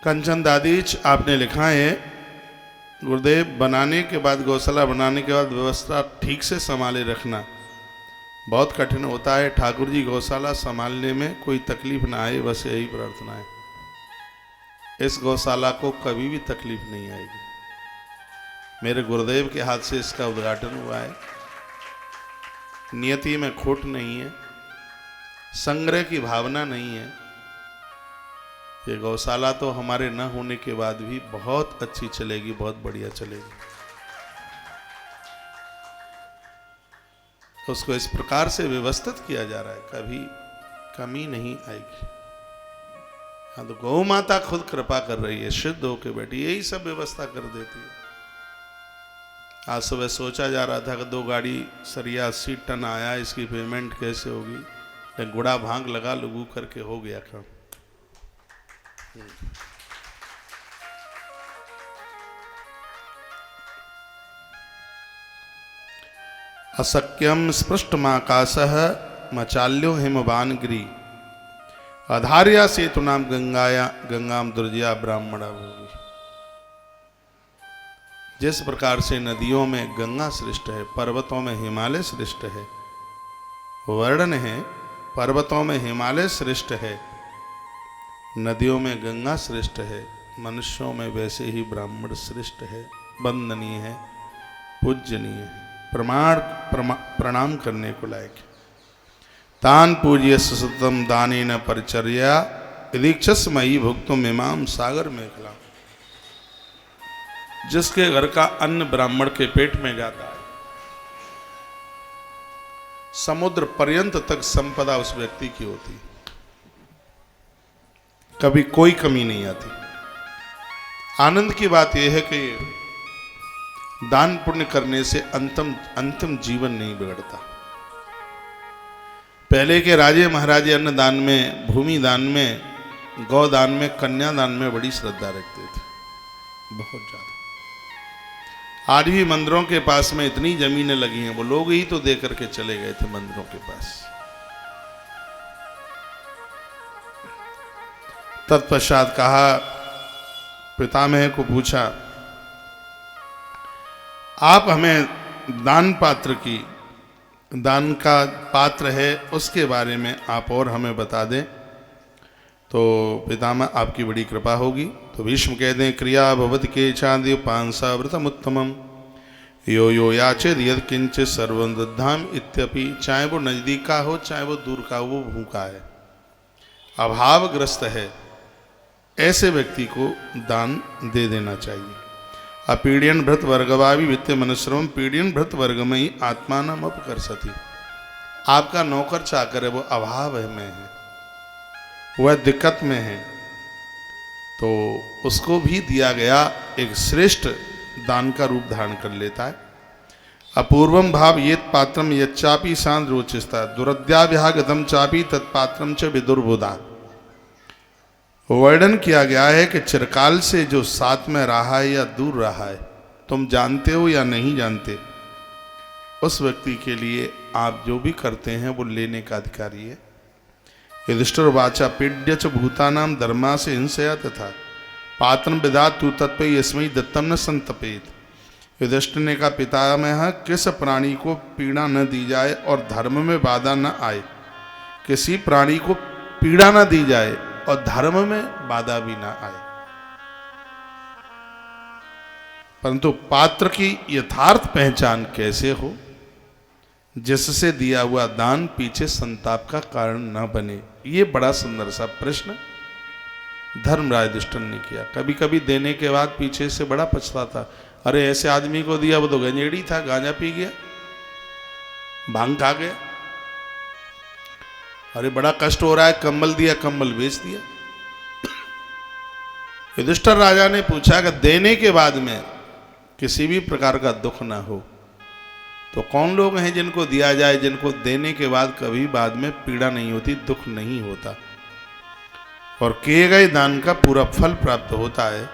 कंचन दादीच आपने लिखा है, गुरुदेव बनाने के बाद, गौशाला बनाने के बाद व्यवस्था ठीक से संभाले रखना बहुत कठिन होता है। ठाकुर जी गौशाला संभालने में कोई तकलीफ ना आए, बस यही प्रार्थना है। इस गौशाला को कभी भी तकलीफ नहीं आएगी। मेरे गुरुदेव के हाथ से इसका उद्घाटन हुआ है। नियति में खोट नहीं है, संग्रह की भावना नहीं है। ये गौशाला तो हमारे न होने के बाद भी बहुत अच्छी चलेगी, बहुत बढ़िया चलेगी। उसको इस प्रकार से व्यवस्थित किया जा रहा है, कभी कमी नहीं आएगी। हाँ, तो गौ माता खुद कृपा कर रही है, शुद्ध होके बैठी, यही सब व्यवस्था कर देती है। आज सुबह सोचा जा रहा था कि 2 गाड़ी सरिया 80 टन आया, इसकी पेमेंट कैसे होगी। गुड़ा भांग लगा लगू करके हो गया काम। असक्यम स्पृष्टमाकाशः मचाल्यो हिमवान गिरी अधार्या सेतुनाम गंगाया गंगाम दुर्जया ब्राह्मणा भूमि। जिस प्रकार से नदियों में गंगा श्रेष्ठ है, पर्वतों में हिमालय श्रेष्ठ है, वर्णन है पर्वतों में हिमालय श्रेष्ठ है, नदियों में गंगा श्रेष्ठ है, मनुष्यों में वैसे ही ब्राह्मण श्रेष्ठ है, वंदनीय है, पूजनीय है, प्रणाम करने को लायक है। तान पूज्य सततम दाने न परिचर्या दीक्षस मई भुक्तुम इमाम सागर मेखला। जिसके घर का अन्न ब्राह्मण के पेट में जाता है, समुद्र पर्यंत तक संपदा उस व्यक्ति की होती है, कभी कोई कमी नहीं आती। आनंद की बात यह है कि दान पुण्य करने से अंतिम जीवन नहीं बिगड़ता। पहले के राजे महाराजे अन्न दान में, भूमि दान में, गौ दान में, कन्या दान में बड़ी श्रद्धा रखते थे, बहुत ज्यादा। आज भी मंदिरों के पास में इतनी जमीनें लगी हैं, वो लोग ही तो दे करके चले गए थे मंदिरों के पास। तत्पश्चात कहा, पितामह को पूछा, आप हमें दान पात्र की, दान का पात्र है उसके बारे में आप और हमें बता दें तो पितामह आपकी बड़ी कृपा होगी। तो भीष्म कह दें, क्रिया भवत के चांदी पांसा व्रतम उत्तमम यो यो याचेद यद किंचित सर्वं दद्धाम इत्यपि। चाहे वो नजदीक का हो, चाहे वो दूर का, वो भूखा है, अभावग्रस्त है, ऐसे व्यक्ति को दान दे देना चाहिए। अपीड़ियन भृत वर्गवावी वित्त मनुश्रम पीड़ियन भृत वर्ग में ही आत्मा नाम अप कर सती। आपका नौकर चाकर है, वो अभाव में है, वह दिक्कत में है, तो उसको भी दिया गया एक श्रेष्ठ दान का रूप धारण कर लेता है। अपूर्वम भाव ये पात्रम यच्चापि सांद रोचिस्ता दुरद्याभ्यागतम चापी तत्पात्रम च विदुर्बुधा। वर्णन किया गया है कि चिरकाल से जो साथ में रहा है या दूर रहा है, तुम जानते हो या नहीं जानते, उस व्यक्ति के लिए आप जो भी करते हैं वो लेने का अधिकारी है। युधिष्ठिर वाचा पीड्य च भूतानाम धर्मा से हिंसया तथा पात्रम विदात तू तत्व यस्मई दत्तम न संतपेत। युधिष्ठिर ने कहा, पितामह किस प्राणी को पीड़ा न दी जाए और धर्म में बाधा न आए, किसी प्राणी को पीड़ा न दी जाए और धर्म में बाधा भी ना आए। परंतु पात्र की यथार्थ पहचान कैसे हो, जिससे दिया हुआ दान पीछे संताप का कारण न बने। ये बड़ा सुंदर सा प्रश्न धर्मराज युधिष्ठिर ने किया। कभी कभी देने के बाद पीछे से बड़ा पछताता, अरे ऐसे आदमी को दिया, वो तो गंजेड़ी था, गांजा पी गया, भांग खा गया, अरे बड़ा कष्ट हो रहा है, कंबल दिया, कंबल बेच दिया। युधिष्ठिर राजा ने पूछा कि देने के बाद में किसी भी प्रकार का दुख ना हो तो कौन लोग हैं जिनको दिया जाए, जिनको देने के बाद कभी बाद में पीड़ा नहीं होती, दुख नहीं होता और किए गए दान का पूरा फल प्राप्त होता है,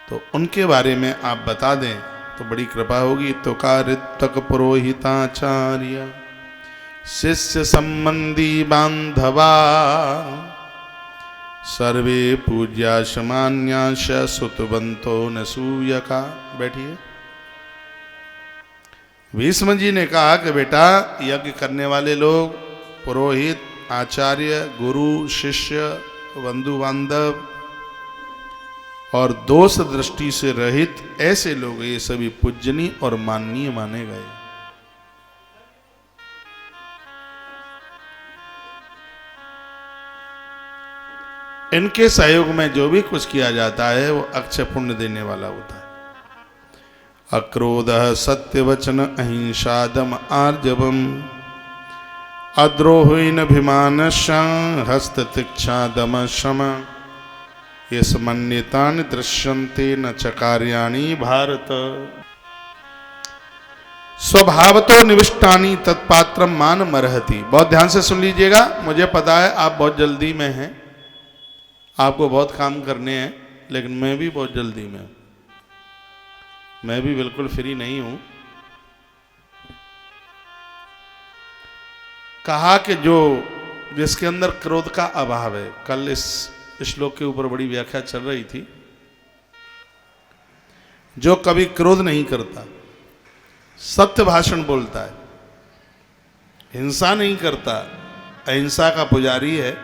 तो उनके बारे में आप बता दें तो बड़ी कृपा होगी। तो कारितक पुरोहिताचार्य शिष्य संबंधी बांधवा सर्वे पूज्या समान्याश सुतवंतो न सूयका। बैठिए। भीष्म जी ने कहा कि बेटा, यज्ञ करने वाले लोग, पुरोहित, आचार्य, गुरु, शिष्य, बंधु बांधव और दोष दृष्टि से रहित ऐसे लोग, ये सभी पूजनीय और माननीय माने गए। इनके सहयोग में जो भी कुछ किया जाता है वो अक्षय पुण्य देने वाला होता है। अक्रोध सत्यवचन अहिंसा दम आर्जवम अद्रोहीनभिमान हस्त तीक्षा दम शम यस मन्यतानि दृश्यन्ते न च कार्याणि भारत स्वभावतो निविष्टानि तत्पात्रम मान मरहति। बहुत ध्यान से सुन लीजिएगा। मुझे पता है आप बहुत जल्दी में हैं, आपको बहुत काम करने हैं, लेकिन मैं भी बहुत जल्दी में हूं। मैं भी बिल्कुल फ्री नहीं हूं। कहा कि जिसके अंदर क्रोध का अभाव है, कल इस श्लोक के ऊपर बड़ी व्याख्या चल रही थी, जो कभी क्रोध नहीं करता, सत्य भाषण बोलता है, हिंसा नहीं करता, अहिंसा का पुजारी है,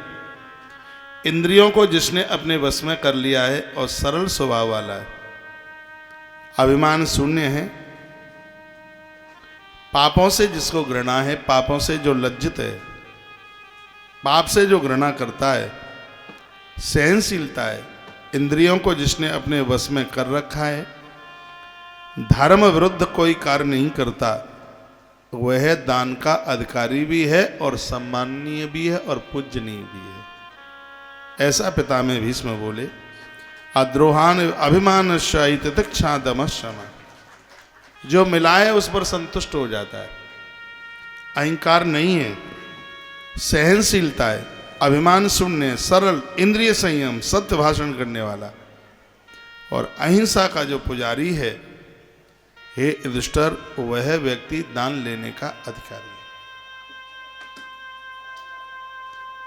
इंद्रियों को जिसने अपने वश में कर लिया है और सरल स्वभाव वाला है, अभिमान शून्य है, पापों से जिसको घृणा है, पापों से जो लज्जित है, पाप से जो घृणा करता है, सहनशीलता है, इंद्रियों को जिसने अपने वश में कर रखा है, धर्म विरुद्ध कोई कार्य नहीं करता, वह दान का अधिकारी भी है और सम्माननीय भी है और पूजनीय भी है। ऐसा पितामह भीष्म बोले। अद्रोहान अभिमान शायित तिक्षा दम शमा। जो मिला है उस पर संतुष्ट हो जाता है, अहंकार नहीं है, सहनशीलता है, अभिमान शून्य, सरल, इंद्रिय संयम, सत्य भाषण करने वाला और अहिंसा का जो पुजारी है, हे युधिष्ठिर, वह व्यक्ति दान लेने का अधिकारी है।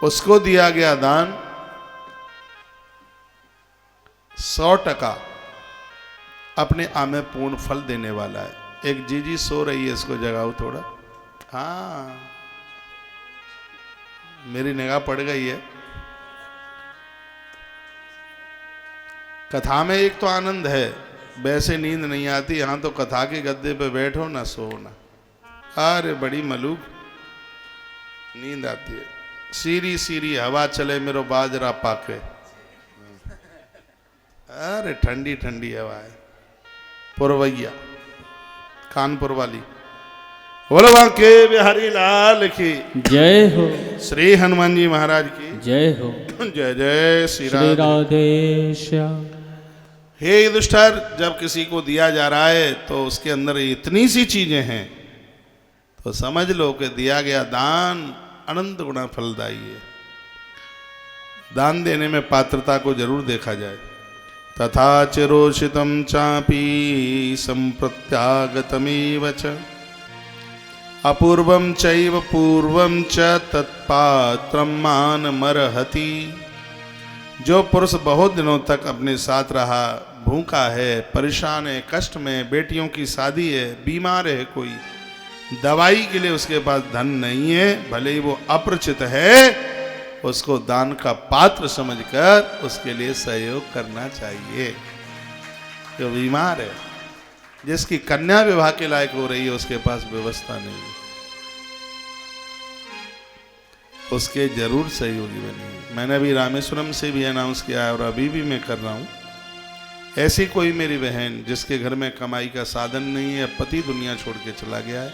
उसको दिया गया दान 100% अपने आप में पूर्ण फल देने वाला है। एक जीजी सो रही है, इसको जगाओ थोड़ा। हाँ, मेरी निगाह पड़ गई है। कथा में एक तो आनंद है, वैसे नींद नहीं आती। यहां तो कथा के गद्दे पे बैठो ना सो ना, अरे बड़ी मलूक नींद आती है। सीरी सीरी हवा चले मेरो बाजरा पाके, अरे ठंडी ठंडी हवा है। पुरवैया कानपुर वाली। बोलो बांके बिहारी लाल की जय हो। श्री हनुमान जी महाराज की जय हो। जय जय श्री राधे श्याम। हे युधिष्ठिर, जब किसी को दिया जा रहा है तो उसके अंदर इतनी सी चीजें हैं तो समझ लो कि दिया गया दान अनंत गुना फलदायी है। दान देने में पात्रता को जरूर देखा जाए। तथा चिरोषितम चापी संप्रत्यागतमेव च अपूर्वम चैव पूर्वम च तत्पात्रम मानमर्हति। जो पुरुष बहुत दिनों तक अपने साथ रहा, भूखा है, परेशान है, कष्ट में, बेटियों की शादी है, बीमार है, कोई दवाई के लिए उसके पास धन नहीं है, भले ही वो अपरिचित है, उसको दान का पात्र समझकर उसके लिए सहयोग करना चाहिए। जो बीमार है, जिसकी कन्या विवाह के लायक हो रही है, उसके पास व्यवस्था नहीं है, उसके जरूर सहयोगी बनिए। मैंने अभी रामेश्वरम से भी अनाउंस किया है और अभी भी मैं कर रहा हूँ। ऐसी कोई मेरी बहन जिसके घर में कमाई का साधन नहीं है, पति दुनिया छोड़ के चला गया है,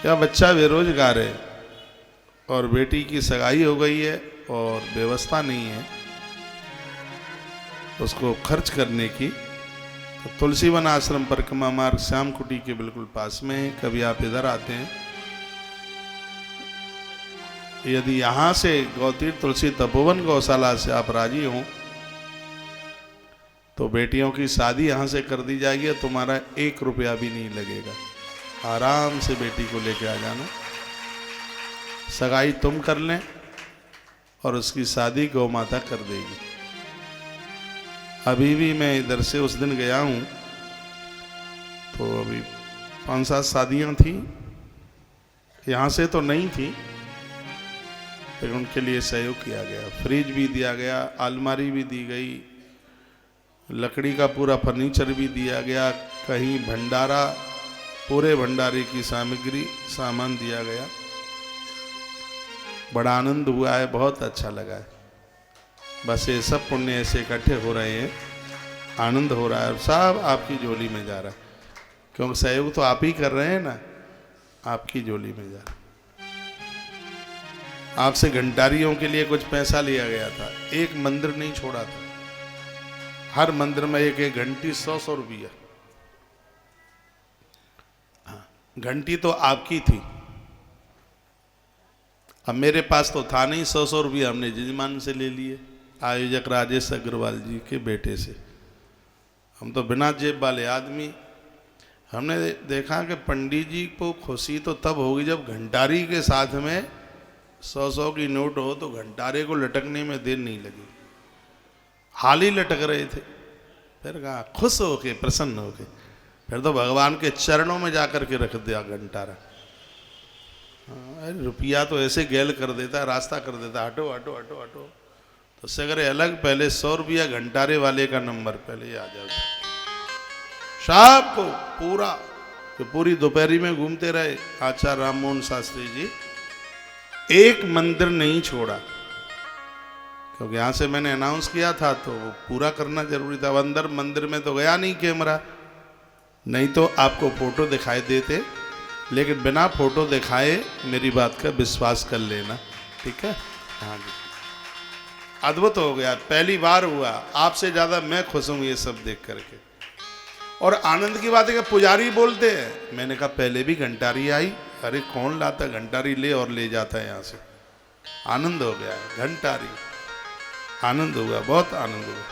या बच्चा बेरोजगार है और बेटी की सगाई हो गई है और व्यवस्था नहीं है उसको खर्च करने की, तो तुलसीवन आश्रम परिक्रमा मार्ग श्याम कुटी के बिल्कुल पास में है। कभी आप इधर आते हैं, यदि यहाँ से गौतीर्थ तुलसी तपोवन गौशाला से आप राजी हों तो बेटियों की शादी यहाँ से कर दी जाएगी, तुम्हारा 1 रुपया भी नहीं लगेगा। आराम से बेटी को लेके आ जाना, सगाई तुम कर लें और उसकी शादी गौ माता कर देगी। अभी भी मैं इधर से उस दिन गया हूँ तो अभी 5-7 शादियाँ थी, यहाँ से तो नहीं थी, लेकिन उनके लिए सहयोग किया गया। फ्रिज भी दिया गया, अलमारी भी दी गई, लकड़ी का पूरा फर्नीचर भी दिया गया, कहीं भंडारा, पूरे भंडारे की सामग्री सामान दिया गया। बड़ा आनंद हुआ है, बहुत अच्छा लगा है। बस ये सब पुण्य ऐसे इकट्ठे हो रहे हैं, आनंद हो रहा है और सब आपकी झोली में जा रहा है, क्योंकि सहयोग तो आप ही कर रहे हैं ना, आपकी झोली में जा रहा है। आपसे घंटारियों के लिए कुछ पैसा लिया गया था, एक मंदिर नहीं छोड़ा था, हर मंदिर में एक एक घंटी 100-100 रुपया। घंटी तो आपकी थी, अब मेरे पास तो था नहीं, 100-100 रुपया हमने जजमान से ले लिए, आयोजक राजेश अग्रवाल जी के बेटे से। हम तो बिना जेब वाले आदमी। हमने देखा कि पंडित जी को खुशी तो तब होगी जब घंटारी के साथ में 100-100 की नोट हो, तो घंटारे को लटकने में देर नहीं लगी, हाल ही लटक रहे थे। फिर कहा खुश होके, प्रसन्न होके, फिर तो भगवान के चरणों में जाकर के रख दिया घंटारा। रुपया तो ऐसे गैल कर देता, रास्ता कर देता, हटो हटो हटो हटो, तो उससे करे अलग, पहले 100 रुपया घंटारे वाले का नंबर पहले आ जाओ। शाम को पूरा तो पूरी दोपहरी में घूमते रहे आचार्य राममोहन शास्त्री जी, एक मंदिर नहीं छोड़ा, क्योंकि यहाँ से मैंने अनाउंस किया था तो वो पूरा करना जरूरी था। अंदर मंदिर में तो गया नहीं कैमरा, नहीं तो आपको फोटो दिखाई देते, लेकिन बिना फोटो दिखाए मेरी बात का विश्वास कर लेना, ठीक है। हाँ जी, अद्भुत हो गया, पहली बार हुआ। आपसे ज़्यादा मैं खुश हूँ ये सब देख करके। और आनंद की बात है कि पुजारी बोलते हैं, मैंने कहा पहले भी घंटारी आई, अरे कौन लाता घंटारी, ले और ले जाता है यहाँ से। आनंद हो गया, घंटारी, आनंद हुआ, बहुत आनंद हुआ।